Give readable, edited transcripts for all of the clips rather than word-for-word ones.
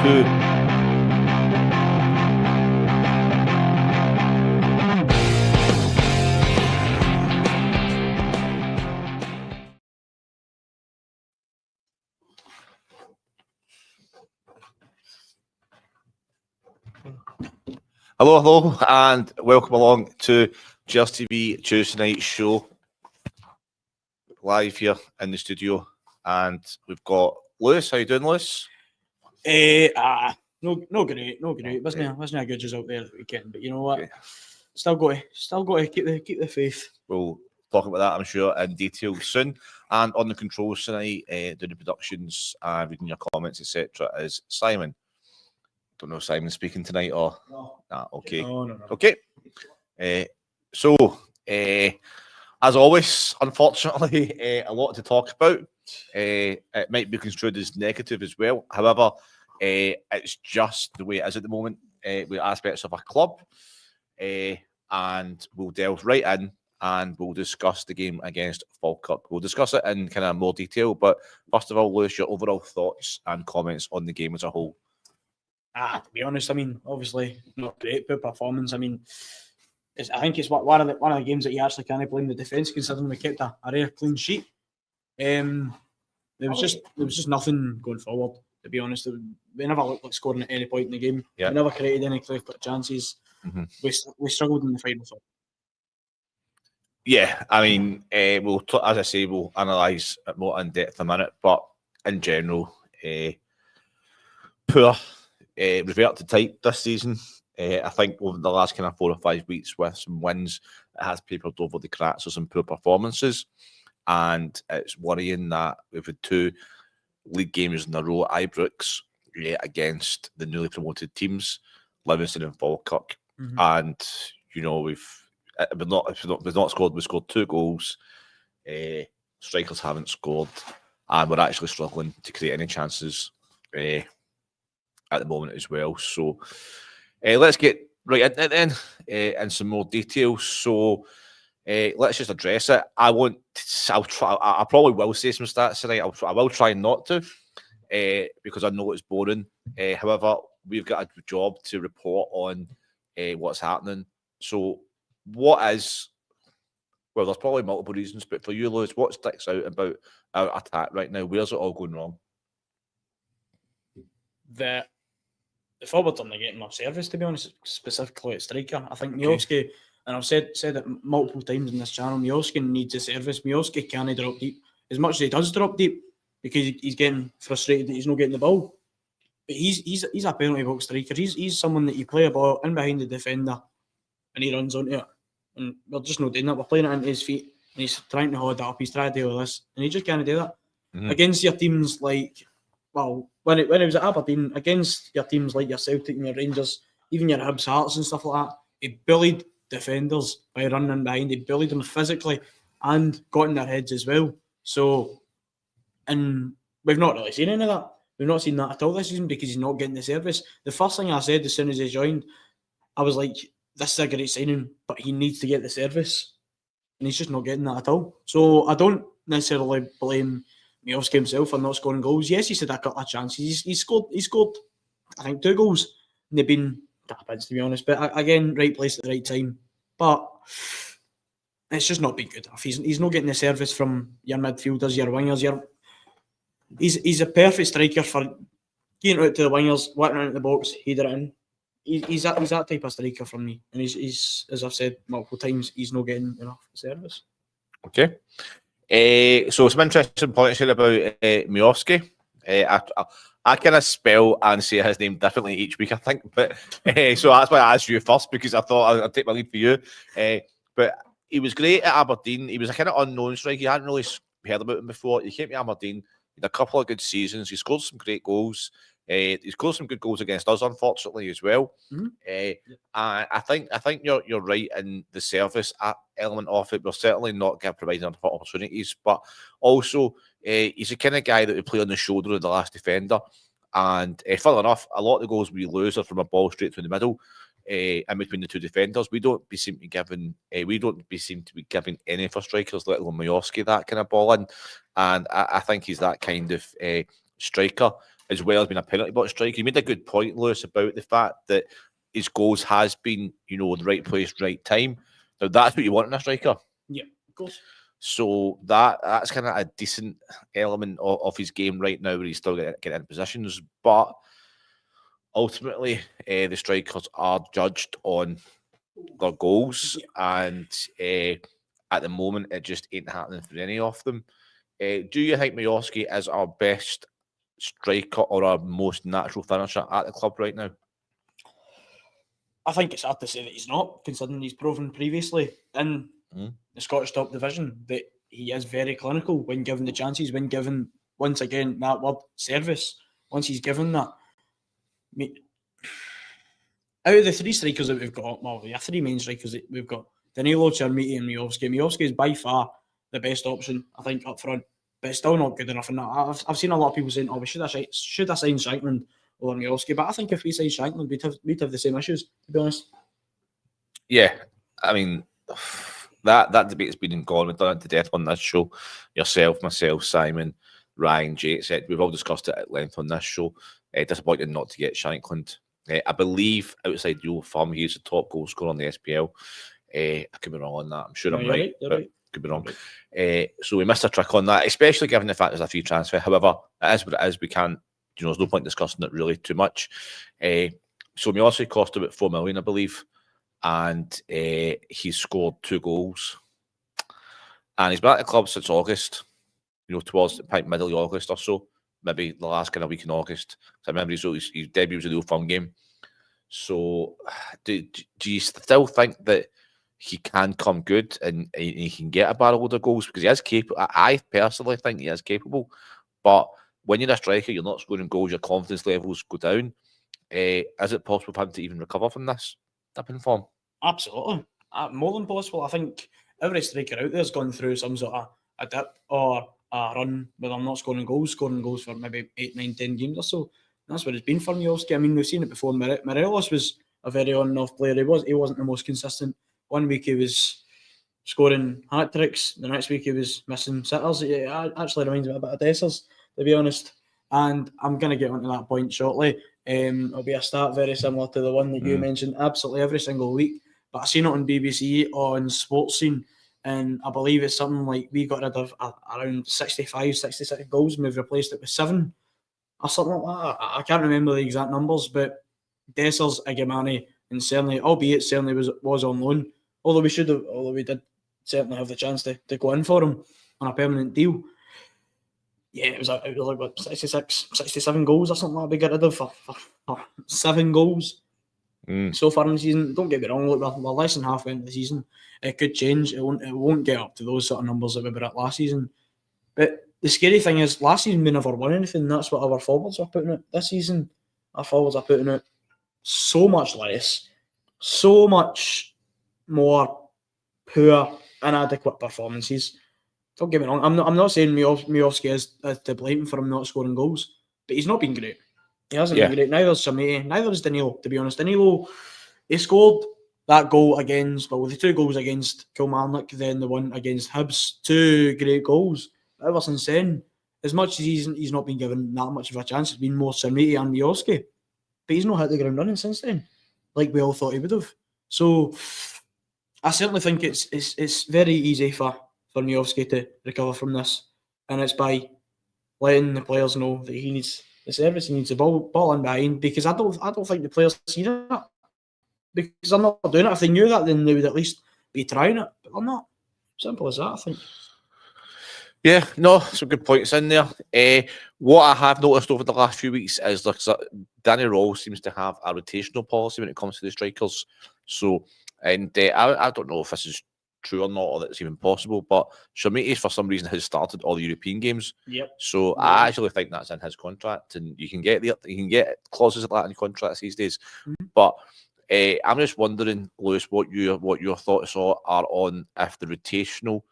2. Hello, and welcome along to Cheers TV Tuesday night show. Live here in the studio, and we've got Lewis. How you doing, Lewis? No great. Wasn't a good result there at the weekend, but you know what? Okay. Still got to keep the faith. We'll talk about that, I'm sure, in detail soon. And on the controls tonight, doing the productions, reading your comments, etc., is Simon. Don't know if Simon's speaking tonight or no. Okay. No. Okay. As always, unfortunately, a lot to talk about. It might be construed as negative as well. However, it's just the way it is at the moment with aspects of a club. And we'll delve right in and we'll discuss the game against Falkirk. We'll discuss it in kind of more detail. But first of all, Lewis, your overall thoughts and comments on the game as a whole. To be honest, I mean, obviously not great, poor performance. I mean, I think it's one of the games that you actually can't blame the defence, considering we kept a rare clean sheet. There was just nothing going forward. To be honest, we never looked like scoring at any point in the game. Yeah. We never created any clear-cut chances. Mm-hmm. We struggled in the final third. Yeah, I mean, as I say, we'll analyse it more in depth in a minute. But in general, poor. Revert to type this season. I think over the last kind of 4 or 5 weeks with some wins, it has papered over the cracks of some poor performances. And it's worrying that we've had 2 league games in a row at Ibrox against the newly promoted teams, Livingston and Falkirk. Mm-hmm. And, you know, we've not scored. We scored 2 goals. Strikers haven't scored. And we're actually struggling to create any chances at the moment as well. So let's get right into it then in some more detail. So let's just address it. I probably will say some stats tonight. I will try not to because I know it's boring. However, we've got a job to report on what's happening. So there's probably multiple reasons, but for you, Lewis, what sticks out about our attack right now? Where's it all going wrong? The forwards are not getting much service, to be honest, specifically at striker. I think Miovski, and I've said it multiple times in this channel, Miovski needs a service. Miovski can't drop deep. As much as he does drop deep, because he's getting frustrated that he's not getting the ball. But he's a penalty box striker. He's someone that you play a ball in behind the defender and he runs onto it. And we're just not doing that. We're playing it into his feet and he's trying to hold it up. He's trying to deal with this. And he just can't do that. Mm-hmm. Against your teams like... Well, when it was at Aberdeen, against your teams like your Celtic and your Rangers, even your Hibs Hearts and stuff like that, he bullied defenders by running in behind. He bullied them physically and got in their heads as well. So, and we've not really seen any of that. We've not seen that at all this season because he's not getting the service. The first thing I said as soon as he joined, I was like, this is a great signing, but he needs to get the service. And he's just not getting that at all. So I don't necessarily blame Miovski himself for not scoring goals. Yes, he's had a couple of chances. He scored, I think, 2 goals. And they've been tap-ins, to be honest. But again, right place at the right time. But it's just not been good enough. He's not getting the service from your midfielders, your wingers. He's a perfect striker for getting out to the wingers, whipping out the box, header it in. He's that type of striker for me. And he's, as I've said multiple times, he's not getting enough service. Okay. So some interesting points here about Miovski. I kind of spell and say his name differently each week, I think. But so that's why I asked you first, because I thought I'd take my lead for you. But he was great at Aberdeen. He was a kind of unknown striker. You hadn't really heard about him before. He came to Aberdeen, he had a couple of good seasons. He scored some great goals. He scored some good goals against us, unfortunately, as well. Mm-hmm. I think you're right in the service element of it. We're certainly not providing enough opportunities, but also he's the kind of guy that would play on the shoulder of the last defender. And funnily enough, a lot of the goals we lose are from a ball straight through the middle, in between the 2 defenders. We don't seem to be giving any for strikers, let alone Miovski, that kind of ball in. And I think he's that kind of striker. as well as being a penalty box striker. You made a good point, Lewis, about the fact that his goals has been, the right place, right time. Now that's what you want in a striker. Yeah, of course. So that's kind of a decent element of his game right now, where he's still getting in positions. But ultimately, the strikers are judged on their goals, and at the moment, it just ain't happening for any of them. Do you think Miovski is our best striker or our most natural finisher at the club right now? I think it's hard to say that he's not, considering he's proven previously in the Scottish top division that he is very clinical when given the chances, when given, once again, that word, service. Once he's given that. Out of the three strikers that we've got, well, we have three main strikers that we've got, Danilo, Chermiti and Miovski. Miovski is by far the best option, I think, up front, but it's still not good enough. And I've seen a lot of people saying, we should have signed Shankland over Miovski, but I think if we signed Shankland, we'd have the same issues, to be honest. Yeah, I mean, that debate's been and gone. We've done it to death on this show. Yourself, myself, Simon, Ryan, Jay, etc. We've all discussed it at length on this show. Disappointed not to get Shankland. I believe outside Joe Firm, he's the top goal scorer on the SPL. I could be wrong on that. I'm sure I'm right. But could be wrong. So we missed a trick on that, especially given the fact there's a free transfer. However, it is what it is. We can't, there's no point discussing it really too much. So we also cost about 4 million, I believe. And he's scored 2 goals. And he's been at the club since August, towards the middle of August or so. Maybe the last kind of week in August. So I remember his debut was a real fun game. So do you still think that he can come good and he can get a barrel load of goals? Because he is capable. I personally think he is capable. But when you're a striker, you're not scoring goals, your confidence levels go down. Is it possible for him to even recover from this dip in form? Absolutely. More than possible. I think every striker out there has gone through some sort of a dip or a run where I'm not scoring goals for maybe 8, 9, 10 games or so. That's what it's been for Miovski. I mean, we've seen it before. Morelos was a very on and off player. He wasn't the most consistent. One week he was scoring hat tricks. The next week he was missing sitters. It actually reminds me a bit of Dessers, to be honest. And I'm going to get onto that point shortly. It'll be a start very similar to the one that you mentioned absolutely every single week. But I seen it on BBC on Sports Scene. And I believe it's something like we got rid of around 65, 66 goals and we've replaced it with 7 or something like that. I can't remember the exact numbers, but Dessers, Igamani, and certainly was on loan. Although we did certainly have the chance to go in for him on a permanent deal. Yeah, it was like what, 66, 67 goals or something like that we got rid of for 7 goals. So far in the season. Don't get me wrong, look, we're less than halfway into the season. It could change. It won't get up to those sort of numbers that we were at last season. But the scary thing is, last season we never won anything. That's what our forwards are putting out. This season, our forwards are putting out so much less, so much more poor, inadequate performances. Don't get me wrong. I'm not saying Miovski is to blame for him not scoring goals, but he's not been great. He hasn't been great. Neither is Chermiti. Neither is Danilo, to be honest. Danilo, he scored that goal the 2 goals against Kilmarnock, then the one against Hibs. 2 great goals. But ever since then, as much as he's not been given that much of a chance, it's been more Chermiti and Miovski. But he's not hit the ground running since then, like we all thought he would have. So I certainly think it's very easy for Miovski to recover from this. And it's by letting the players know that he needs the service, he needs the ball in behind, because I don't think the players see that. Because they're not doing it. If they knew that, then they would at least be trying it. But they're not. Simple as that, I think. Yeah, no, some good points in there. What I have noticed over the last few weeks is Danny Rawls seems to have a rotational policy when it comes to the strikers. So, and I don't know if this is true or not, or that it's even possible, but Chermiti, for some reason, has started all the European games. Yep. So I actually think that's in his contract, and you can get clauses like that in contracts these days. Mm-hmm. But I'm just wondering, Lewis, what your thoughts are on if the rotational,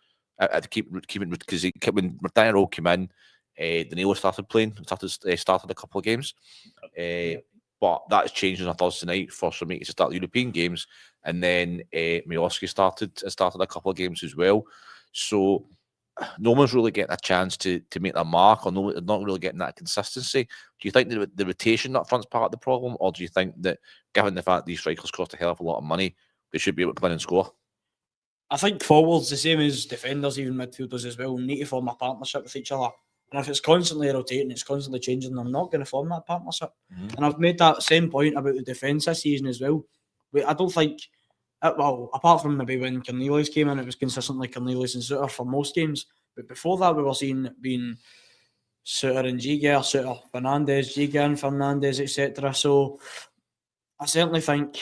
keeping because when Danny Rowe came in, Danilo started playing, started a couple of games. But that's changed on a Thursday night for Chermiti to start the European games, and then Miovski started a couple of games as well. So no one's really getting a chance to make their mark, or not really getting that consistency. Do you think the rotation up front's part of the problem, or do you think that, given the fact these strikers cost a hell of a lot of money, they should be able to come in and score? I think forwards, the same as defenders, even midfielders as well, need to form a partnership with each other. And if it's constantly rotating, it's constantly changing, they're not going to form that partnership. Mm-hmm. And I've made that same point about the defence this season as well. I don't think, well, apart from maybe when Cornelius came in, it was consistently Cornelius and Suter for most games. But before that, we were seeing it being Suter and Giger, Suter, Fernandes, Giger and Fernandes, etc. So I certainly think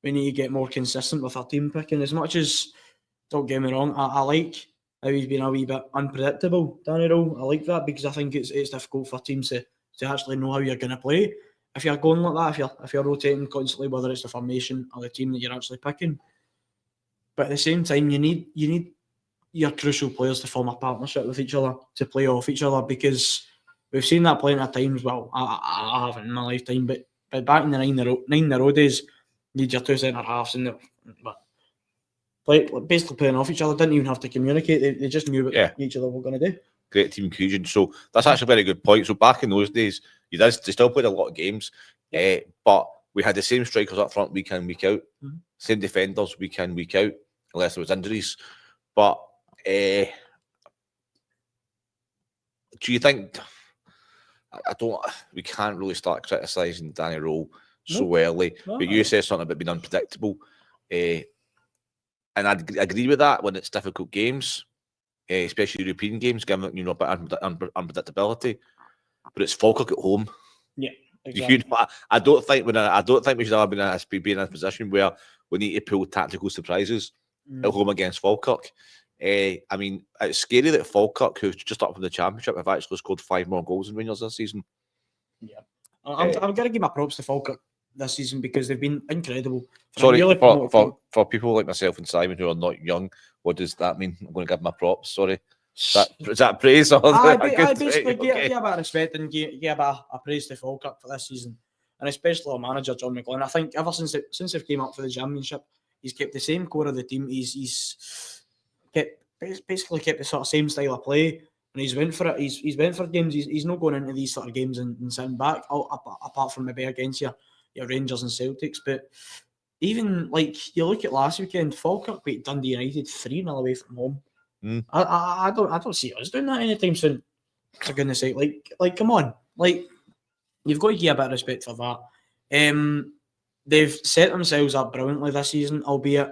we need to get more consistent with our team picking. As much as, don't get me wrong, I like how he's been a wee bit unpredictable, Danny Rowe. I like that because I think it's difficult for teams to actually know how you're going to play. If you're going like that, if you're rotating constantly, whether it's the formation or the team that you're actually picking. But at the same time, you need your crucial players to form a partnership with each other, to play off each other, because we've seen that plenty of times. Well, I haven't in my lifetime, but back in the 9-0 days, you need your two centre halves in basically playing off each other. Didn't even have to communicate. They just knew what each other were going to do. Great team cohesion. So that's actually a very good point. So back in those days, they still played a lot of games, but we had the same strikers up front week in, week out, same defenders week in, week out, unless there was injuries. But do you think? We can't really start criticising Danny Rowe so early. But you said something about being unpredictable, and I agree with that when it's difficult games. Especially European games, given a bit of unpredictability. But it's Falkirk at home. Yeah, exactly. I don't think we should ever be in a position where we need to pull tactical surprises at home against Falkirk. I mean, it's scary that Falkirk, who's just up from the Championship, have actually scored 5 more goals than Rangers this season. Yeah, I'm going to give my props to Falkirk this season because they've been incredible. For people like myself and Simon who are not young, what does that mean? I'm going to give my props. Sorry, is that praise? Or I basically give a bit of respect and give a bit of praise to Falkirk for this season, and especially our manager John McGlynn. I think ever since they've came up for the Championship, he's kept the same core of the team. He's basically kept the sort of same style of play, and he's went for it. He's went for games. He's not going into these sort of games and sitting back. Apart from maybe against your Rangers and Celtics, but even like you look at last weekend, Falkirk beat Dundee United 3-0 away from home. I don't see us doing that anytime soon. For goodness sake, like come on, like you've got to give a bit of respect for that. They've set themselves up brilliantly this season, albeit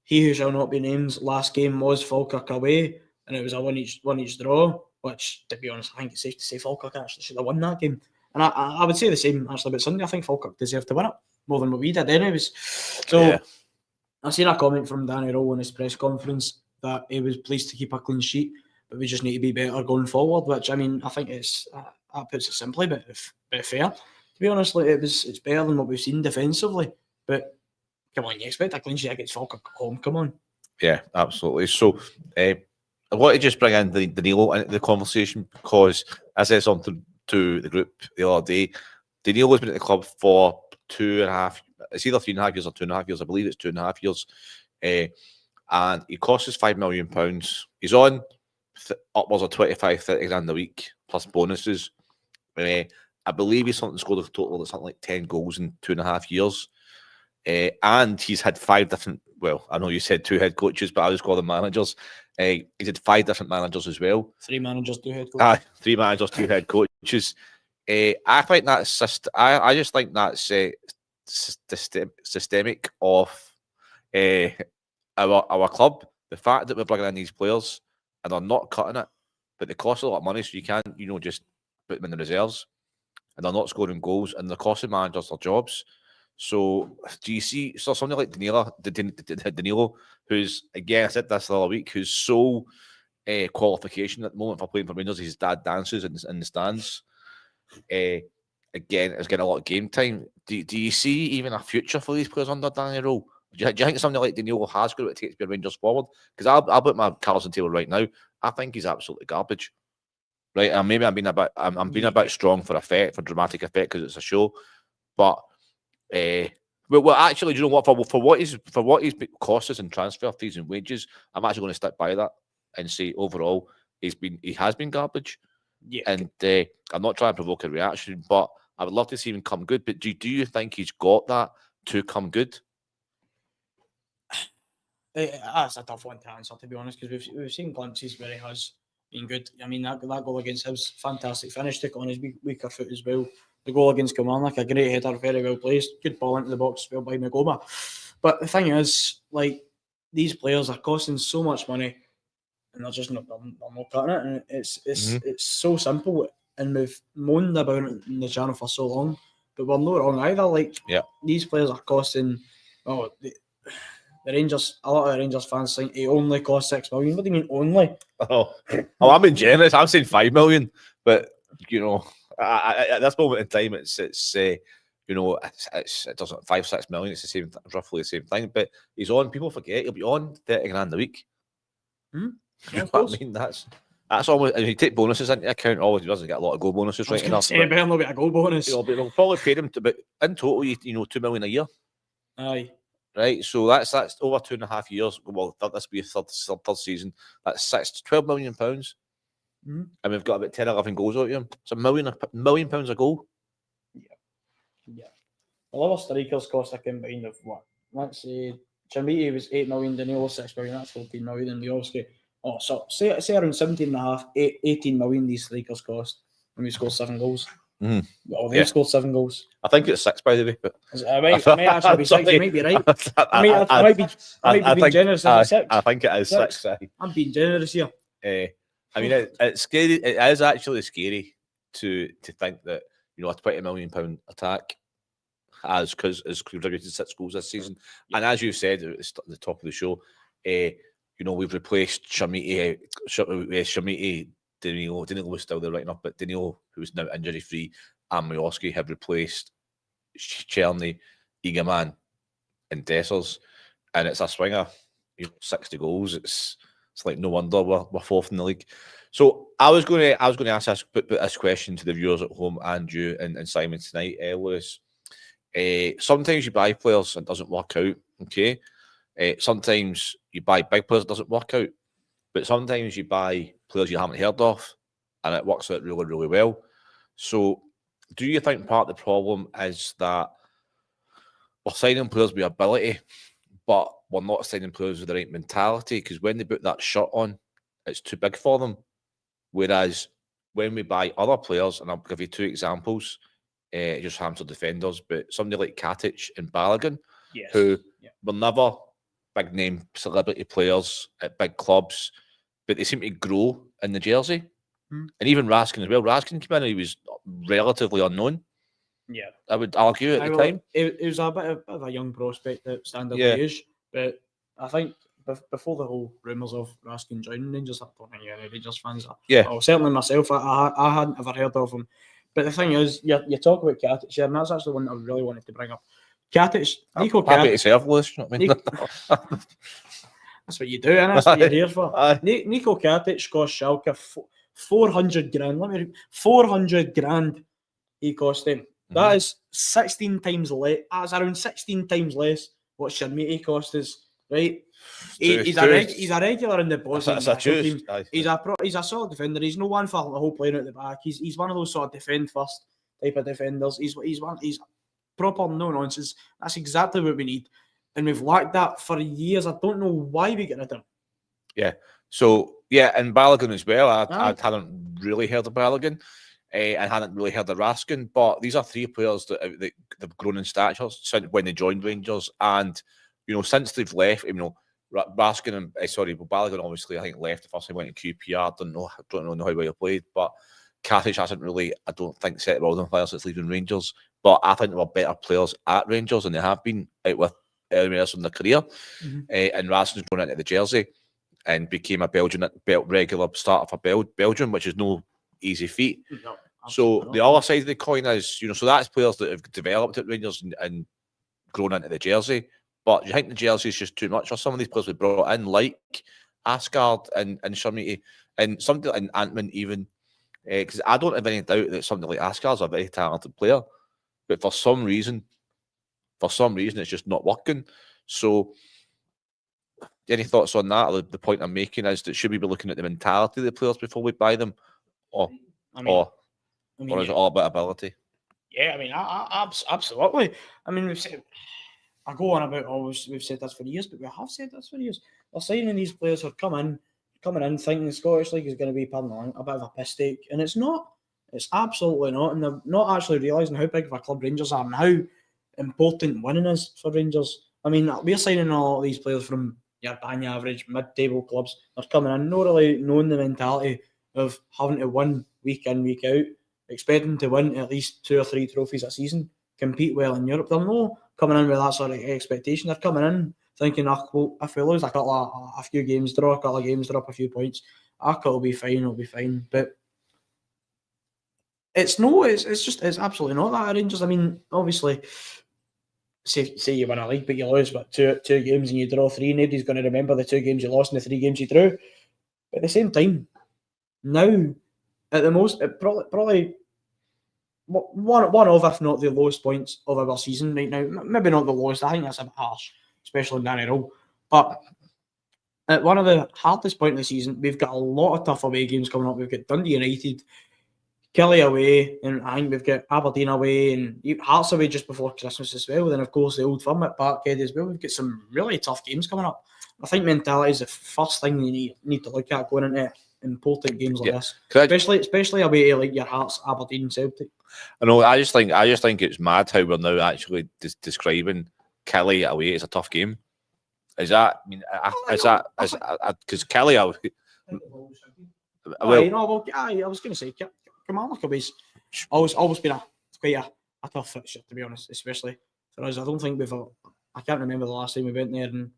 he who shall not be named last game was Falkirk away, and it was a one each draw. Which, to be honest, I think it's safe to say Falkirk actually should have won that game. And I would say the same actually about Sunday. I think Falkirk deserved to win it more than what we did anyways. So I seen a comment from Danny Rowe in his press conference that he was pleased to keep a clean sheet, but we just need to be better going forward, which I mean I think it's that puts it simply, but fair. To be honest, like, it's better than what we've seen defensively. But come on, you expect a clean sheet against Falkirk at home, come on. Yeah, absolutely. So I want to just bring in Danilo into the conversation because as I said something to the group the other day, Danilo has been at the club for 2.5. It's either 3.5 years or 2.5 years. I believe it's 2.5 years. And he costs us £5 million. He's on upwards of 25-30 grand a week plus bonuses. I believe he's scored a total of something like 10 goals in 2.5 years. And he's had 5 different. Well, I know you said 2 head coaches, but I just call them managers. He's had 5 different managers as well. 3 managers, 2 head coaches. 3 managers, 2 head coaches. I think that's I just think that's systemic of our club. The fact that we're bringing in these players and they're not cutting it, but they cost a lot of money, so you can't just put them in the reserves, and they're not scoring goals, and they're costing managers their jobs. So do you see somebody like Danilo, who's, again, I said this the other week, whose sole qualification at the moment for playing for Rangers, his dad dances in the stands. Again, is getting a lot of game time. Do you see even a future for these players under Danny Rowe? Do you think somebody like Danilo has got what it takes to be Rangers forward? Because I'll put my cards on the table right now. I think he's absolutely garbage. Right, and maybe I'm being a bit strong for dramatic effect because it's a show, but well, actually, do you know what? For what he's cost us in transfer fees and wages, I'm actually going to stick by that. and say overall he has been garbage. Yeah. And I'm not trying to provoke a reaction, but I would love to see him come good. But do you think he's got that to come good? That's a tough one to answer, to be honest, because we've seen glimpses where he has been good. I mean, that goal against him was fantastic finish, took on his weaker foot as well. The goal against Kilmarnock, a great header, very well placed, good ball into the box, well by Magoma. But the thing is, like, these players are costing so much money, and they're just not cutting it. And it's so simple, and we've moaned about it in the channel for so long, but we're not wrong either. Like, these players are costing. The Rangers, a lot of the Rangers fans think he only cost 6 million. What do you mean only? I'm being generous. I'm saying 5 million, but at this moment in time, it doesn't 5-6 million. It's the same, roughly the same thing. But he's on. People forget he'll be on 30 grand a week. You know what I mean? That's almost. And you take bonuses into account. Always, he doesn't get a lot of goal bonuses, right enough. Say better not be a goal bonus. But they'll probably pay him but in total, 2 million a year. Aye. Right, so that's over 2.5 years. Well, this will be a third season. That's £12 million, and we've got about 10-11 goals out of him. It's £1 million a goal. Yeah. Well, other strikers cost a combined of what? Let's say Chamiti was 8 million, Danilo 6 million. That's 14 million, and Miovski. So say around 17.5, 18 million. These strikers cost, and we scored 7 goals. They've scored 7 goals. I think it's 6, by the way. But it might actually be 6. You might be right. I might be being generous. I think it is 6. I'm being generous here. I mean, it's scary. It is actually scary to think that a £20 million attack has contributed 6 goals this season. And as you said at the top of the show, we've replaced Chamiti. Danilo was still there right enough, but Danilo, who's now injury free, and Miovski have replaced Czerny, Egeman, and Dessers, and it's a swinger. 60 goals. It's like no wonder we're fourth in the league. So I was going to ask this question to the viewers at home and you and Simon tonight, Lewis. Sometimes you buy players and it doesn't work out. Okay. Sometimes you buy big players, it doesn't work out. But sometimes you buy players you haven't heard of and it works out really, really well. So do you think part of the problem is that we're signing players with ability, but we're not signing players with the right mentality? Because when they put that shirt on, it's too big for them. Whereas when we buy other players, and I'll give you 2 examples, just Hampshire defenders, but somebody like Katic and Balogun, who were never big name celebrity players at big clubs, but they seem to grow in the jersey. And even Raskin as well. Raskin came in and he was relatively unknown. Yeah, I would argue at the time. It was a bit of a young prospect at standard age, but I think before the whole rumours of Raskin joining Rangers, I don't think any Rangers fans are. Well, certainly myself, I hadn't ever heard of him. But the thing is, you talk about Katic here, and that's actually one I really wanted to bring up. Katic, Nico Katic. Happy to serve, Lewis, you know what I mean? That's what you do, and that's what you're here for. Nico Katic cost Schalke 400 grand. 400 grand he cost him. That is 16 times less. That's around 16 times less what Chamiti cost us, right? He's a regular in the Bosnian team. He's a solid defender. He's no one for the whole playing at the back. He's one of those sort of defend first type of defenders. He's proper no nonsense. That's exactly what we need, and we've lacked that for years. I don't know why we get rid of him. Yeah. So and Balogun as well. I hadn't really heard of Balogun. And hadn't really heard of Raskin, but these are 3 players that they've grown in stature since when they joined Rangers, and since they've left, Raskin and Balogun obviously I think left the first time went to QPR. Don't know how well he played, but Katic hasn't really, I don't think, set the world on fire since leaving Rangers. But I think there were better players at Rangers than they have been out with earlier in their career. And Raskin's grown into the jersey and became a regular starter for Belgium, which is no easy feat. No, so the other side of the coin is, so that's players that have developed at Rangers and grown into the jersey. But do you think the jersey is just too much for some of these players we brought in, like Asgard and Chamiti and somebody like Antman even? Because I don't have any doubt that somebody like Asgard's a very talented player, but for some reason it's just not working. So any thoughts on that? Or the point I'm making is that should we be looking at the mentality of the players before we buy them, or or is it all about ability? Yeah, I mean, absolutely. I mean, I go on about always. We've said this for years, but we have said this for years. We're signing these players who are coming in thinking the Scottish League is going to be, pardon the, a bit of a piss take, and it's not. It's absolutely not, and they're not actually realising how big of a club Rangers are and how important winning is for Rangers. I mean, we're signing a lot of these players from your bang average mid-table clubs. They're coming in not really knowing the mentality of having to win week in, week out, expecting to win at least 2 or 3 trophies a season, compete well in Europe. They're not coming in with that sort of expectation. They're coming in thinking, well, if we lose a few games, draw a couple of games, drop a few points, it'll be fine, it'll be fine. But it's absolutely not that at Rangers. I mean, obviously, say you win a league, but you lose two games and you draw 3. Nobody's going to remember the 2 games you lost and the 3 games you drew. But at the same time, now at the most, it probably one of, if not the lowest points of our season right now. Maybe not the lowest. I think that's a bit harsh, especially in Danny Rowe. But at one of the hardest points of the season, we've got a lot of tough away games coming up. We've got Dundee United, Kelly away, and I think we've got Aberdeen away and Hearts away just before Christmas as well. Then, of course, the Old Firm at Parkhead as well. We've got some really tough games coming up. I think mentality is the first thing you need to look at going into important games like this, especially away to like your Hearts, Aberdeen, Celtic. I know. I just think it's mad how we're now actually describing Kelly away as a tough game. Is that? I mean, because Kelly away. I was going to say, Kilmarnock away's always been quite a tough fixture, to be honest, especially for us. I don't think I can't remember the last time we went there and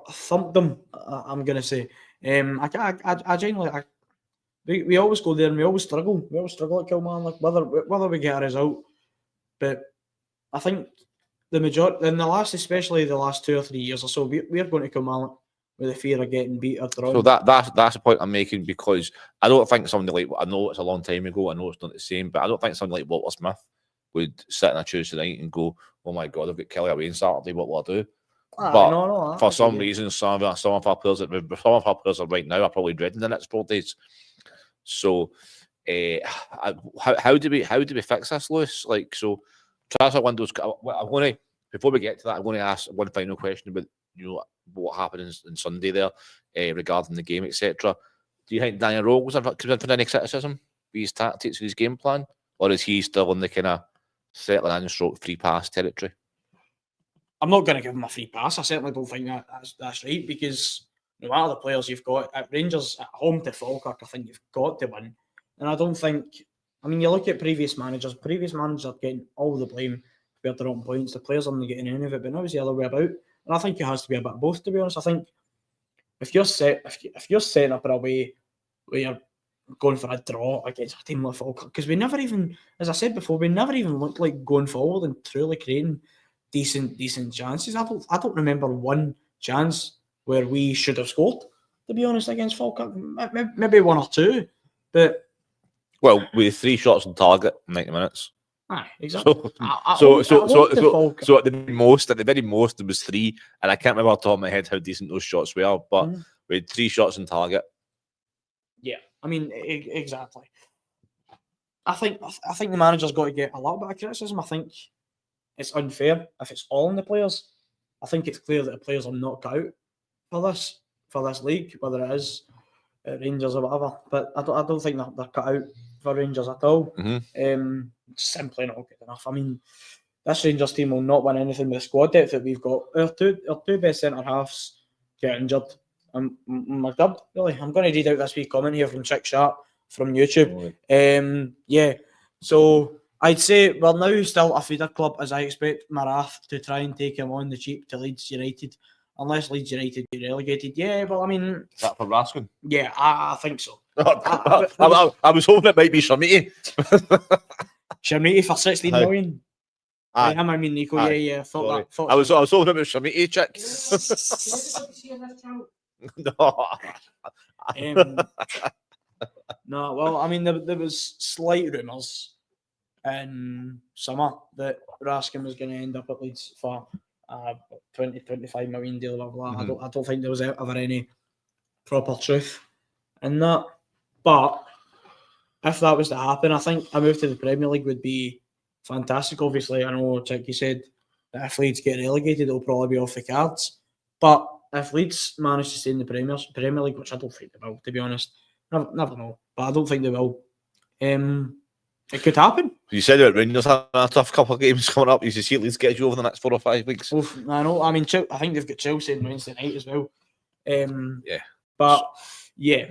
thumped them. I'm going to say. I genuinely. We always go there and we always struggle. We always struggle at Kilmarnock, whether we get a result. But I think the majority, in especially the last 2 or 3 years or so, we're going to Kilmarnock with the fear of getting beat or drawn. So that's the point I'm making, because I don't think somebody like, I know it's a long time ago, I know it's not the same, but I don't think somebody like Walter Smith would sit on a Tuesday night and go, "Oh my God, I've got Kelly away on Saturday. What will I do?" But for some reason, some of our players are right now are probably dreading the next 4 days. So, how do we fix this, Lewis? Like, so transfer windows. Before we get to that, I'm going to ask one final question about what happened in Sunday there regarding the game, etc. Do you think Daniel Rowe comes in for any criticism for his tactics and his game plan, or is he still in the kind of settling in stroke free pass territory? I'm not going to give him a free pass. I certainly don't think that's right, because no matter the players you've got at Rangers at home to Falkirk, I think you've got to win. And I don't think, I mean, you look at previous managers are getting all the blame for their own points. The players aren't getting any of it, but now it's the other way about. And I think it has to be a bit of both, to be honest. I think if you're setting up in a way where you're going for a draw against a team like Falkirk, because we never even, as I said before, we never even looked like going forward and truly creating decent chances. I don't remember one chance where we should have scored, to be honest, against Falkirk. Maybe 1 or 2, but with 3 shots on target in 90 minutes. Aye, exactly. So at the very most there was 3, and I can't remember off the top of my head how decent those shots were, but we had 3 shots on target. Yeah, I mean, exactly. I think the manager's got to get a little bit of criticism. I think it's unfair if it's all on the players. I think it's clear that the players are not cut out for this league, whether it is Rangers or whatever. But I don't think they're cut out for Rangers at all. Simply not good enough. I mean, this Rangers team will not win anything with the squad depth that we've got. Our two best centre halves get injured. My God, really. I'm going to read out this wee comment here from Chick Sharp from YouTube. Yeah. So I'd say we're now still a feeder club, as I expect Marath to try and take him on the cheap to Leeds United, unless Leeds United get relegated. Yeah, well, I mean, is that for Raskin? Yeah, I think so. I was hoping it might be Shamiti. Shamiti for 16 million. I mean, Nico. Aye. Yeah. Thought I was hoping it was Shamiti, Chick. No, well, I mean, there was slight rumours in summer that Raskin was going to end up at Leeds for 20-25 million deal. Blah, blah. I don't think there was ever any proper truth in that. But if that was to happen, I think a move to the Premier League would be fantastic. Obviously, I know Chicky said that if Leeds get relegated, it'll probably be off the cards. But if Leeds manage to stay in the Premier League, which I don't think they will, to be honest, never know. But I don't think they will. It could happen. You said that Rangers have a tough couple of games coming up. You should see Leeds get you over the next 4 or 5 weeks. Oof, I know. I mean, I think they've got Chelsea on Wednesday night as well. Yeah. But yeah.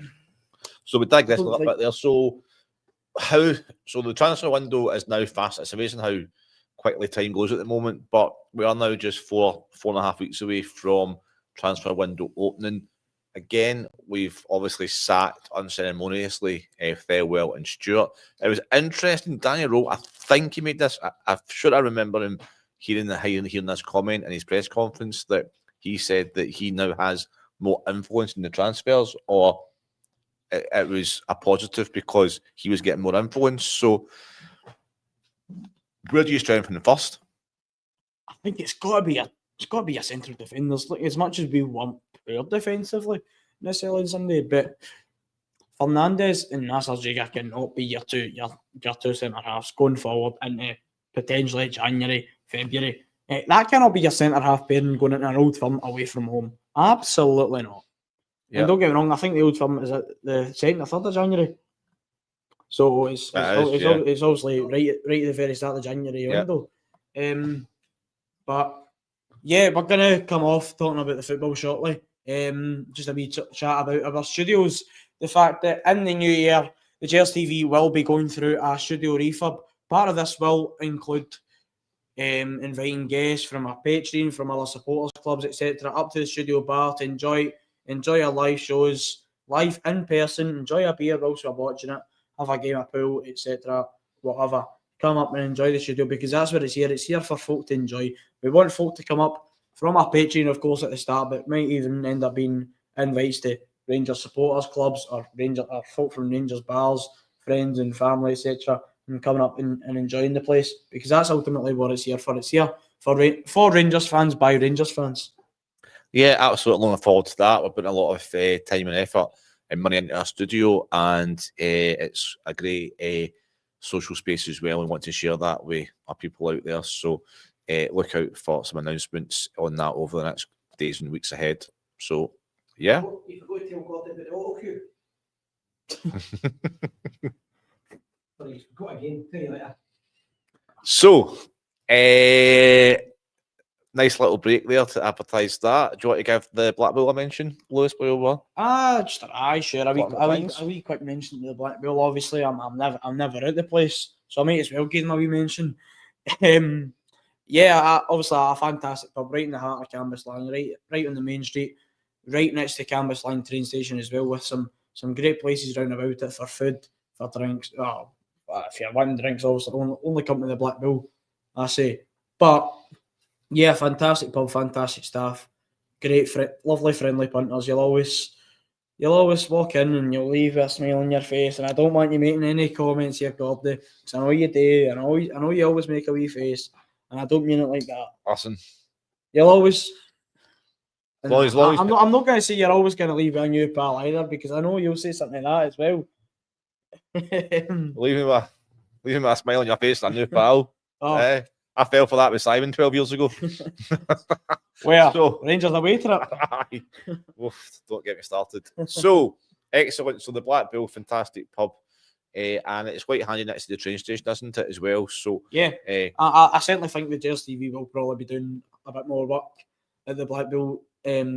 So we digress a little bit there. So the transfer window is now fast. It's amazing how quickly time goes at the moment. But we are now just 4.5 weeks away from transfer window opening. Again, we've obviously sacked unceremoniously Thelwell and Stewart. It was interesting. Danny Rowe, I think he made this. I'm sure I remember him hearing this comment in his press conference that he said that he now has more influence in the transfers, or it was a positive because he was getting more influence. So, where do you strengthen first? I think it's got to be a central defenders. Like, as much as we want poor defensively necessarily on Sunday, but Fernandes and Nasser Jigger cannot be your two centre halves going forward into potentially January, February. That cannot be your centre half pairing going into an Old Firm away from home. Absolutely not. Yep. And don't get me wrong, I think the Old Firm is at the 2nd or 3rd of January. So it's obviously right at the very start of January window. But yeah, we're going to come off talking about the football shortly. Just a wee chat about our studios. The fact that in the new year, the Gers TV will be going through a studio refurb. Part of this will include inviting guests from our Patreon, from other supporters clubs, etc., up to the studio bar to enjoy our live shows, live in person, enjoy a beer whilst we're watching it, have a game of pool, etc., whatever. Come up and enjoy the studio because that's what it's here. It's here for folk to enjoy. We want folk to come up from our Patreon, of course, at the start, but might even end up being invites to Rangers supporters clubs or folk from Rangers bars, friends and family, etc., and coming up and enjoying the place because that's ultimately what it's here for. It's here for Rangers fans by Rangers fans. Yeah, absolutely looking forward to that. We're putting a lot of time and effort and money into our studio, and it's a great social space as well. We want to share that with our people out there. So look out for some announcements on that over the next days and weeks ahead. So, yeah. You forgot to tell God about the auto cue. Sorry, go again. Tell you later. So, nice little break there to advertise that. Do you want to give the Black Bull a mention, Lewis, where you were? Just sure. A wee quick mention to the Black Bull. Obviously, I'm never at the place, so I might as well give them a wee mention. Obviously a fantastic pub right in the heart of Cambuslang, right on the main street, right next to Cambuslang train station as well, with some great places round about it for food, for drinks. If you're wanting drinks, obviously only come to the Black Bull, I say. But yeah, fantastic pub, fantastic staff, great, lovely, friendly punters. You'll always walk in and you'll leave with a smile on your face. And I don't want you making any comments here, Gordy, because I know you do. I know you always make a wee face, and I don't mean it like that. Listen, you'll always. I'm not going to say you're always going to leave a new pal either, because I know you'll say something like that as well. leaving with a smile on your face, a new pal. I fell for that with Simon 12 years ago. Where? Rangers away trip. Oof, don't get me started. So, excellent. So, the Black Bull, fantastic pub. And it's quite handy next to the train station, isn't it, as well? So, yeah. I certainly think the Gers TV will probably be doing a bit more work at the Black Bull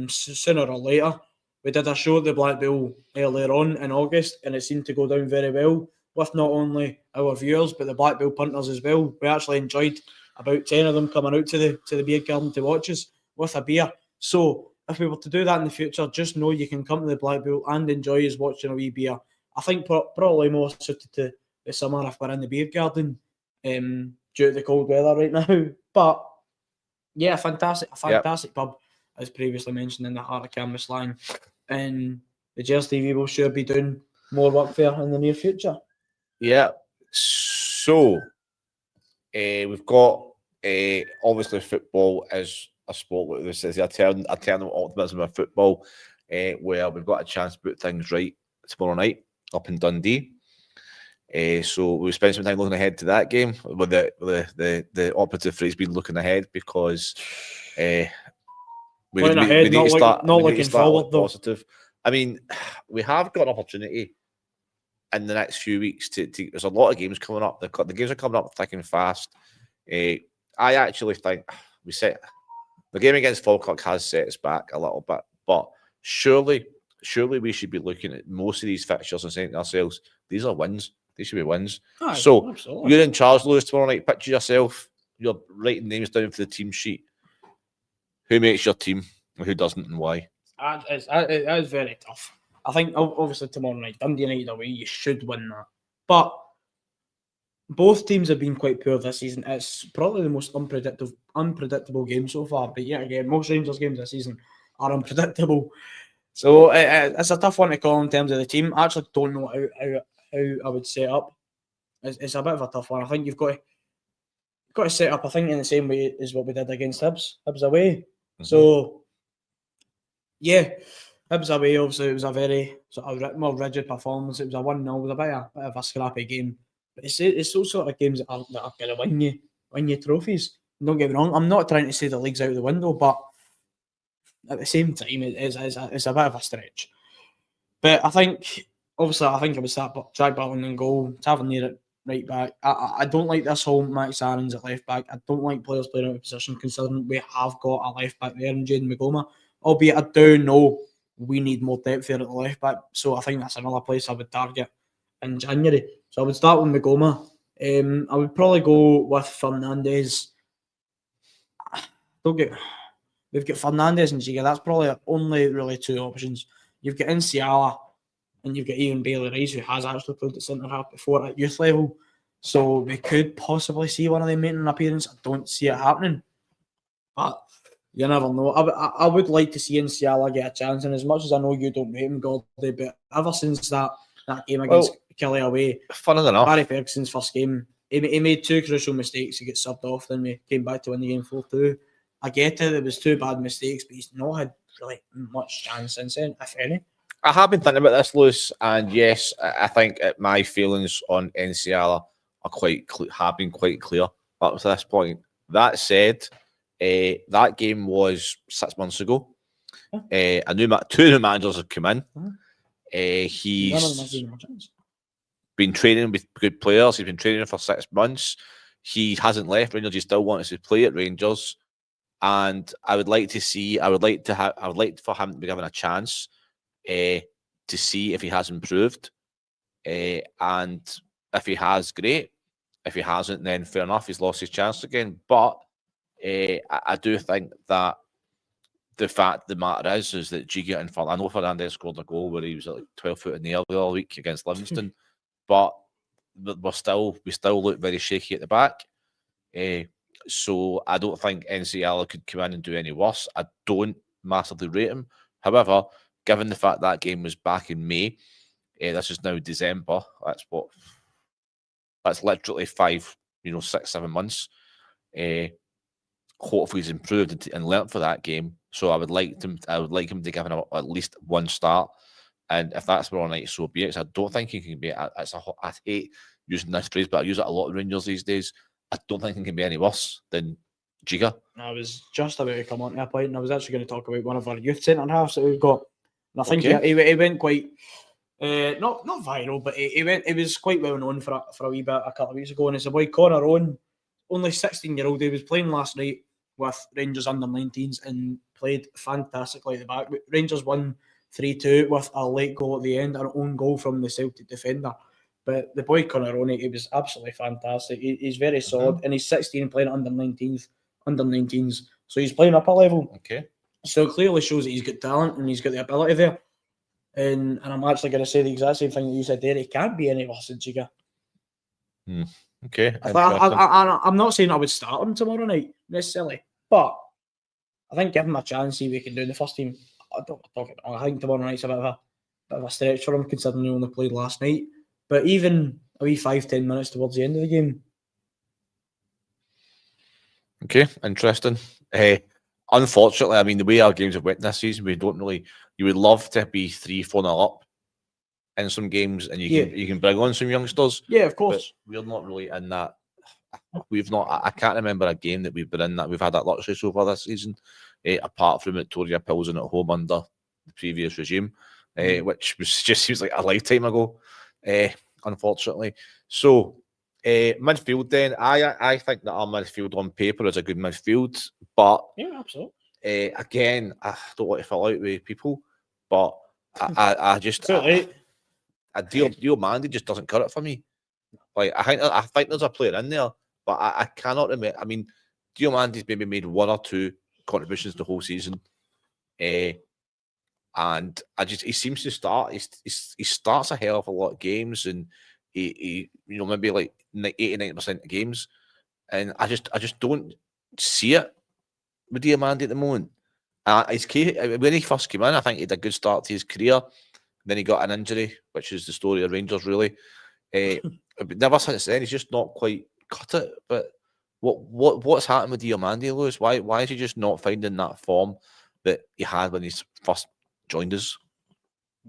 sooner or later. We did a show at the Black Bull earlier on in August, and it seemed to go down very well with not only our viewers, but the Black Bull punters as well. We actually enjoyed about 10 of them coming out to the beer garden to watch us with a beer. So if we were to do that in the future, just know you can come to the Black Bull and enjoy us watching a wee beer. I think probably more suited to the summer if we're in the beer garden due to the cold weather right now. But yeah, a fantastic pub, as previously mentioned, in the heart of Cambuslang. And the Gers TV will sure be doing more work there in the near future. Yeah. So we've got obviously football is a sport like this is the eternal optimism of football, where we've got a chance to put things right tomorrow night up in Dundee. So we spent some time looking ahead to that game with the operative phrase being looking ahead, because we need to start looking forward positive. I mean, we have got an opportunity in the next few weeks to there's a lot of games coming up. The games are coming up thick and fast. I actually think the game against Falkirk has set us back a little bit, but surely we should be looking at most of these fixtures and saying to ourselves, these are wins. These should be wins. So absolutely. You're in charge, Lewis, tomorrow night. Picture yourself. You're writing names down for the team sheet. Who makes your team and who doesn't, and why? It is very tough. I think obviously tomorrow night, Dundee United away, you should win that. But both teams have been quite poor this season. It's probably the most unpredictable game so far. But yet again, most Rangers games this season are unpredictable. So it's a tough one to call in terms of the team. I actually don't know how I would set up. It's a bit of a tough one. I think you've got to set up, I think, in the same way as what we did against Hibs away. Mm-hmm. So, yeah, Hibs away, obviously, it was a very sort of more rigid performance. It was a 1-0. It was a bit of a scrappy game. But it's those sort of games that are going to win you trophies. Don't get me wrong. I'm not trying to say the league's out of the window, but at the same time, it's a bit of a stretch. But I think, obviously, it was that Jack Butland in goal, Tavernier at right back. I don't like this whole Max Aarons at left back. I don't like players playing out of position, considering we have got a left back there in Jayden Magoma. Albeit I do know we need more depth there at the left back. So I think that's another place I would target in January. So I would start with Magoma. I would probably go with Fernandes. We've got Fernandes and Giga. That's probably only really two options. You've got Nsiala and you've got Ian Bailey-Rice, who has actually played at centre-half before at youth level. So we could possibly see one of them making an appearance. I don't see it happening. But you never know. I would like to see Nsiala get a chance. And as much as I know you don't rate him, Gordy, but ever since that game against Killie away, funny enough, Barry Ferguson's first game, he made two crucial mistakes. He got subbed off, then we came back to win the game 4-2. I get it. It was two bad mistakes, but he's not had really much chance since then, if any. I have been thinking about this, Lewis, and yes, I think my feelings on Nsiala have been quite clear up to this point. That said, that game was 6 months ago. Two new managers have come in. He's been training with good players. He's been training for 6 months. He hasn't left Rangers. He still wants to play at Rangers, and I would like for him to be given a chance to see if he has improved, and if he has, great. If he hasn't, then fair enough, he's lost his chance again. But I do think that the fact of the matter is that Giga and I know Fernandes scored a goal where he was like 12 foot in the air the other week against Livingston, but we still look very shaky at the back. So I don't think Nsiala could come in and do any worse. I don't massively rate him. However, given the fact that game was back in May, this is now December. That's literally 6, 7 months. Hopefully he's improved and learnt for that game. So I would like him to give him at least one start. And if that's tomorrow night, so be it. I don't think he can be. I hate using this phrase, but I use it a lot in Rangers these days. I don't think he can be any worse than Giga. I was just about to come on to a point, and I was actually going to talk about one of our youth centre halves that we've got. And I think he went quite not viral, but he was quite well known for a wee bit a couple of weeks ago. And it's a boy Connor Owen, only 16-year-old. He was playing last night with Rangers under-19s and played fantastically at the back. Rangers won 3-2 with a late goal at the end, an own goal from the Celtic defender. But the boy Connor Owen, he was absolutely fantastic. He's very solid, and he's 16 playing under-19s. So he's playing up a level. Okay. So it clearly shows that he's got talent and he's got the ability there. And I'm actually going to say the exact same thing that you said there. He can't be any worse than Giga. Okay. I'm not saying I would start him tomorrow night necessarily, but I think give him a chance, see what he can do in the first team. I think tomorrow night's a bit of a stretch for him, considering he only played last night. But even a wee 5-10 minutes towards the end of the game. Okay, interesting. unfortunately, I mean, the way our games have went this season, we don't really. You would love to be 3-4-0 up in some games, and you can bring on some youngsters. Yeah, of But course. we're not really in that. We've not. I can't remember a game that we've been in that we've had that luxury so far this season, apart from Victoria Pilsen at home under the previous regime, which just seems like a lifetime ago, unfortunately. So midfield, then I think that our midfield on paper is a good midfield, but Yeah, absolutely. again, I don't want to fall out with people, but I just Diomande just doesn't cut it for me. Like I think there's a player in there, but I cannot remember. I mean, Diomande's maybe made one or two contributions the whole season, and he seems to start. He starts a hell of a lot of games, and he maybe like 80-90% of games, and I just don't see it with Diomande at the moment. When he first came in, I think he had a good start to his career. Then he got an injury, which is the story of Rangers, really. But never since then, he's just not quite cut it. But what's happened with Diomande, Lewis? Why is he just not finding that form that he had when he first joined us?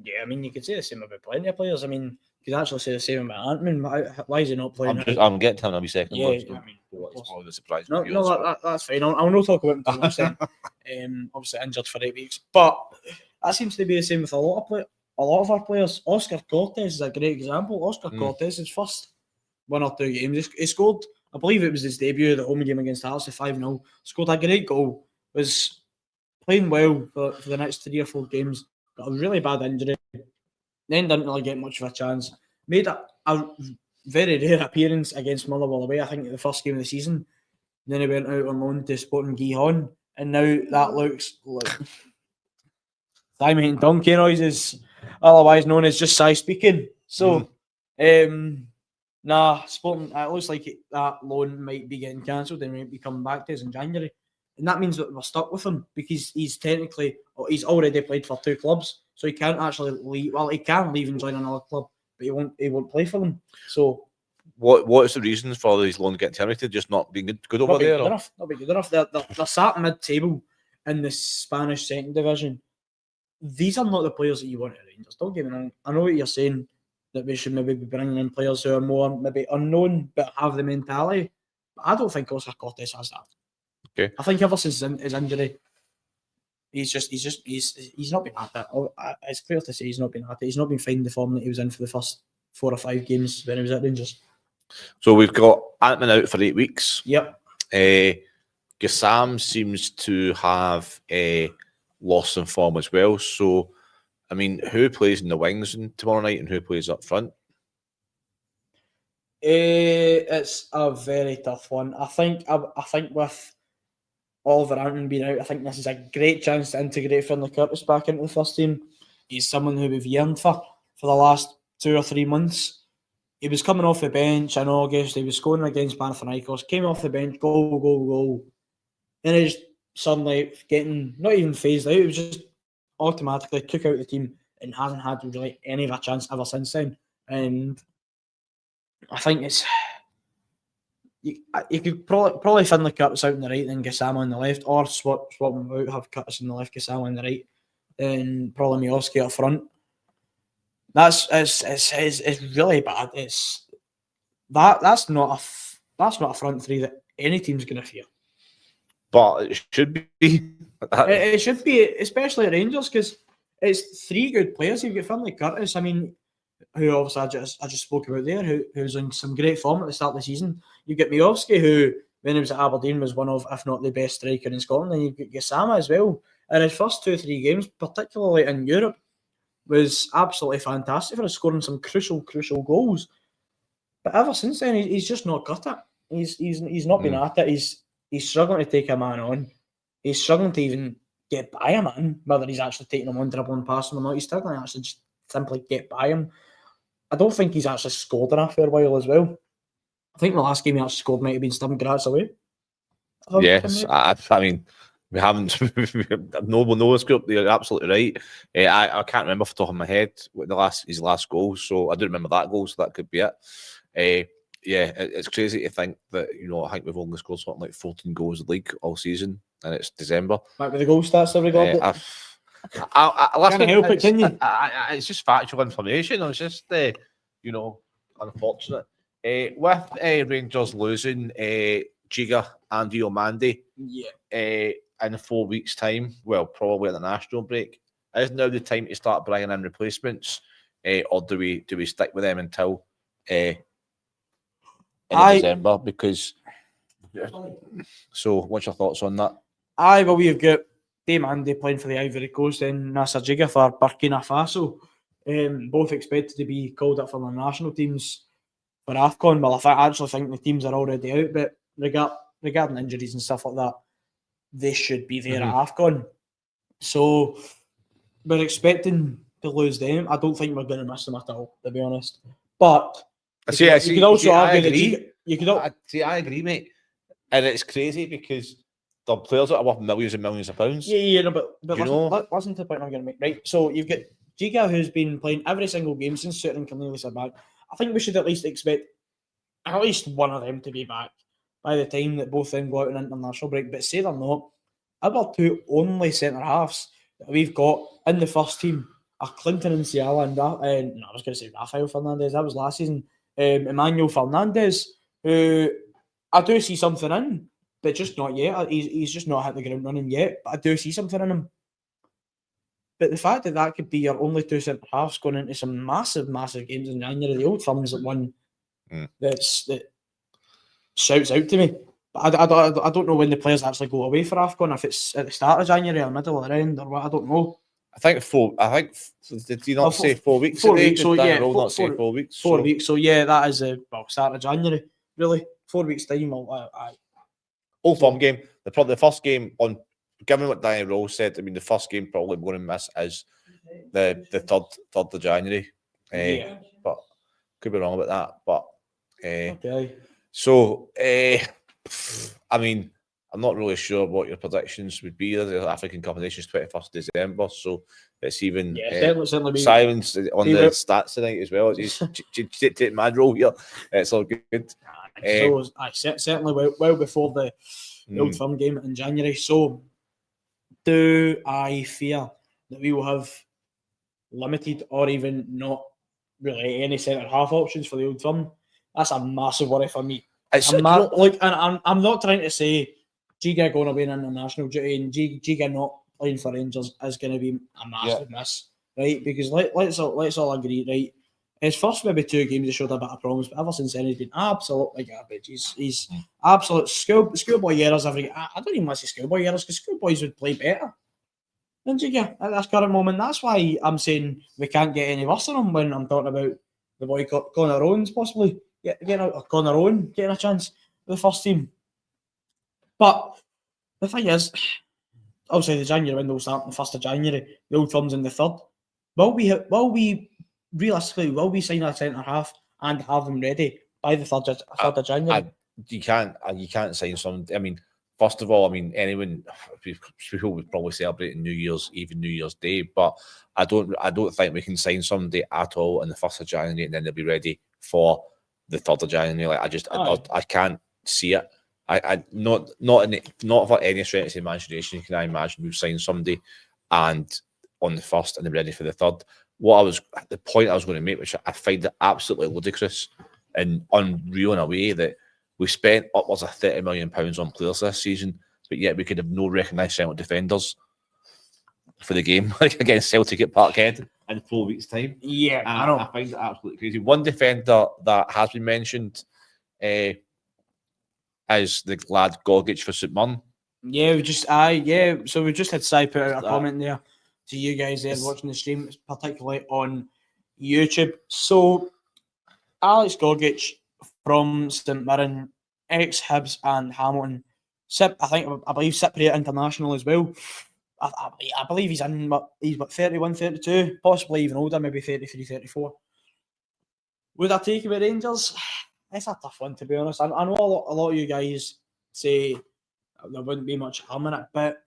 Yeah, I mean, you could say the same about plenty of players. I mean, you could actually say the same about Antman. Why is he not playing? I'm getting to him in a second. Yeah, Lewis, I mean, it's probably the surprise. No, that's fine. I'll not talk about him too much then. Obviously injured for 8 weeks, but that seems to be the same with a lot of our players. Oscar Cortez is a great example. Oscar Cortez, his first 1 or 2 games, he scored, I believe it was his debut, the home game against Hearts, 5-0. Scored a great goal, was playing well for the next 3 or 4 games, got a really bad injury, then didn't really get much of a chance. Made a very rare appearance against Motherwell away, I think, the first game of the season. Then he went out on loan to Sporting Gijón, and now that looks like I'm making donkey noises, otherwise known as just Sai speaking. So, Sporting, it looks like that loan might be getting cancelled and might be coming back to us in January. And that means that we're stuck with him because he's already played for 2 clubs, so he can't actually leave. Well, he can leave and join another club, but he won't play for them. So, what is the reasons for these loans getting terminated? Just not being good over there? Not being good enough. They're sat mid-table in the Spanish second division. These are not the players that you want at Rangers. Don't get me wrong. I know what you're saying, that we should maybe be bringing in players who are more maybe unknown but have the mentality. But I don't think Oscar Cortez has that. Okay. I think ever since his injury, he's not been at it. It's clear to say he's not been at it. He's not been finding the form that he was in for the first 4 or 5 games when he was at Rangers. So we've got Antman out for 8 weeks. Yep. Gassam seems to have lost some form as well. So, I mean, who plays in the wings tomorrow night and who plays up front? It's a very tough one. I think with Oliver Antman being out, I think this is a great chance to integrate Finlay Curtis back into the first team. He's someone who we've yearned for the last 2 or 3 months. He was coming off the bench in August. He was scoring against Panathinaikos. Came off the bench, goal. And he just suddenly getting not even phased out. He was just automatically took out the team and hasn't had really any of a chance ever since then. And I think it's you could probably Finlay Curtis out on the right, then Gassama on the left, or swap them out, have Curtis on the left, Gassama on the right, then probably Miovski up front. It's really bad. That's not a front three that any team's going to fear. But it should be. It should be, especially at Rangers, because it's 3 good players. You've got Finlay Curtis, I mean, who obviously I just spoke about there, who's in some great form at the start of the season. You've got Miovski, who, when he was at Aberdeen, was one of, if not the best striker in Scotland. And you've got Gassama as well. And his first 2-3 games, particularly in Europe, was absolutely fantastic for us, scoring some crucial goals. But ever since then, he's just not cut it. He's not been at it. He's struggling to take a man on. He's struggling to even get by a man, whether he's actually taking him on, dribbling past him or not. He's struggling to actually just simply get by him. I don't think he's actually scored in a fair while as well. I think the last game he actually scored might have been Sturm Graz away. Yes, I mean, we haven't. No one knows group. You're absolutely right. I can't remember off the top of my head what his last goal. So I do remember that goal. So that could be it. yeah, it's crazy to think that, I think we've only scored something like 14 goals in the league all season, and it's December. Back with the goal stats, have we got it? Listen, Can't help it, can you? It's just factual information. It's just, unfortunate. With Rangers losing Giga and Diomande in 4 weeks' time, well, probably at the national break, is now the time to start bringing in replacements, or do we stick with them until December? Because so, what's your thoughts on that? Well, we've got Diomande playing for the Ivory Coast and Nasser Giga for Burkina Faso. Both expected to be called up for the national teams for AFCON. Well, I actually think the teams are already out, but regarding injuries and stuff like that, they should be there at AFCON. So we're expecting to lose them. I don't think we're going to miss them at all, to be honest. But you could also argue that I agree, mate. And it's crazy because the players that are worth millions and millions of pounds. Yeah, but listen to the point I'm going to make. Right, so you've got Giga, who's been playing every single game since Suter and Cornelius are back. I think we should at least expect at least one of them to be back by the time that both of them go out on international break. But say they're not, our two only centre halves that we've got in the first team are Clinton and Ciala and I was going to say Rafael Fernandez. That was last season. Emmanuel Fernandez, who I do see something in, but just not yet. He's just not hit the ground running yet. But I do see something in him. But the fact that could be your only two centre halves going into some massive, massive games in January, the Old Firm's at one that shouts out to me. But I don't know when the players actually go away for AFCON, if it's at the start of January or middle or end or what, I don't know. Did you not say 4 weeks? 4 weeks, so yeah. 4 weeks. 4 weeks, so yeah, that is start of January, really. 4 weeks' time. Old Firm game. The first game on. Given what Danny Rose said, I mean, the first game probably we're going to miss is the 3rd of January. But could be wrong about that. But okay. So, I mean, I'm not really sure what your predictions would be. The African Cup of Nations 21st December, so it's even certainly silence on the stats tonight as well. It's take mad role here. It's all good. So certainly well before the Old Firm game in January. So, do I fear that we will have limited or even not really any centre half options for the Old Firm? That's a massive worry for me. I'm not trying to say Giga going away in international duty and Giga not playing for Rangers is going to be a massive miss, right? Because let's all agree, right? His first maybe 2 games he showed a bit of promise, but ever since then he's been absolutely garbage. He's absolute schoolboy errors every. I don't even want to say schoolboy errors because schoolboys would play better than Giga at this current moment. That's why I'm saying we can't get any worse than him when I'm talking about the boy Connor Owens possibly getting a chance with the first team. But the thing is, obviously the January window will start on the 1st of January. The Old Firm's in the 3rd. Will we realistically sign a centre half and have them ready by the 3rd of January? You can't sign some. I mean, first of all, anyone, people would probably celebrate New Year's Eve and New Year's Day, but I don't think we can sign somebody at all on the 1st of January and then they'll be ready for the 3rd of January. Like I can't see it. Not for any stretch of the imagination can I imagine we've signed somebody and on the 1st and they're ready for the 3rd. The point I was going to make, which I find it absolutely ludicrous and unreal in a way, that we spent upwards of £30 million on players this season, but yet we could have no recognised central defenders for the game against Celtic at Parkhead in 4 weeks' time. Yeah, I know. I find it absolutely crazy. One defender that has been mentioned is the lad Gogic for St Mirren. Yeah, So we just had Si put out a comment there to you guys there watching the stream, particularly on YouTube. So Alex Gogic from St Mirren, ex-Hibs and Hamilton. I believe Cypriot international as well. I believe he's 31, 32, possibly even older, maybe 33, 34. Would I take him at Rangers? It's a tough one, to be honest. I know a lot of you guys say there wouldn't be much harm in it, but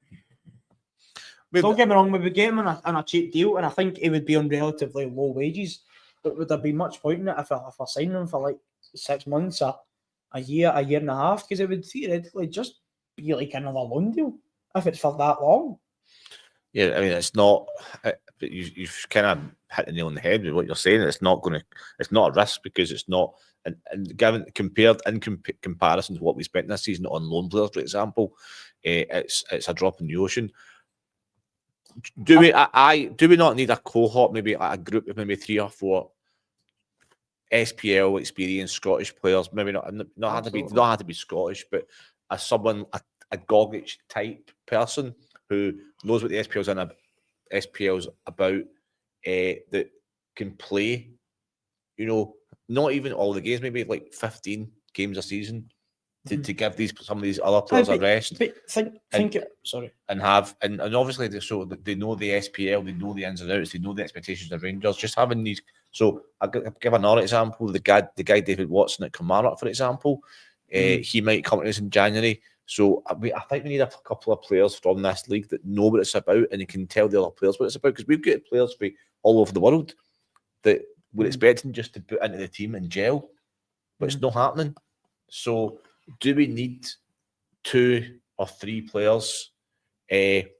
don't get me wrong, we would get him on a cheap deal, and I think he would be on relatively low wages. But would there be much point in it if I sign him for like 6 months, a year and a half, because it would theoretically just be like another loan deal if it's for that long. Yeah, I mean, it's not. But you've kind of hit the nail on the head with what you're saying. It's not a risk because it's not. And given compared in comparison to what we spent this season on loan players, for example, it's a drop in the ocean. Do we not need a cohort, maybe like a group of maybe 3 or 4 SPL experienced Scottish players? Maybe not have to be Scottish, but as someone a Gogic type person who knows what the SPL's about, that can play, not even all the games, maybe like 15 games a season to give some of these other players a rest. But and obviously they know the SPL, they know the ins and outs, they know the expectations of Rangers. Just having these. So I'll give another example. The guy David Watson at Kilmarnock, for example, he might come to us in January. So I think we need a couple of players from this league that know what it's about and they can tell the other players what it's about, because we've got players from all over the world that we're expecting just to put into the team and gel, but it's not happening. So do we need 2 or 3 players that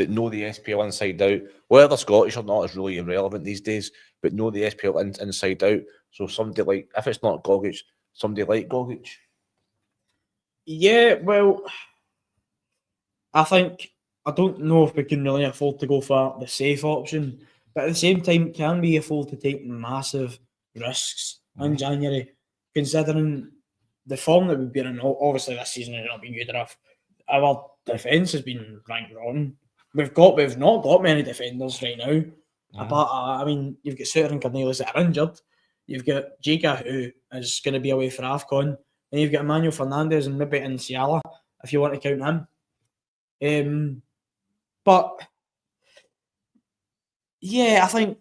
know the SPL inside out? Whether they're Scottish or not is really irrelevant these days, but know the SPL inside out. So somebody like, if it's not Gogic, somebody like Gogic. Yeah, well, I don't know if we can really afford to go for the safe option, but at the same time, can we afford to take massive risks in January, considering the form that we've been in? Obviously, this season has not been good enough. Our defence has been ranked wrong. We've not got many defenders right now. Apart, you've got Suter and Cornelius that are injured. You've got Jaka, who is going to be away for AFCON. And you've got Emmanuel Fernandez and maybe Nsiala, if you want to count him. But yeah, I think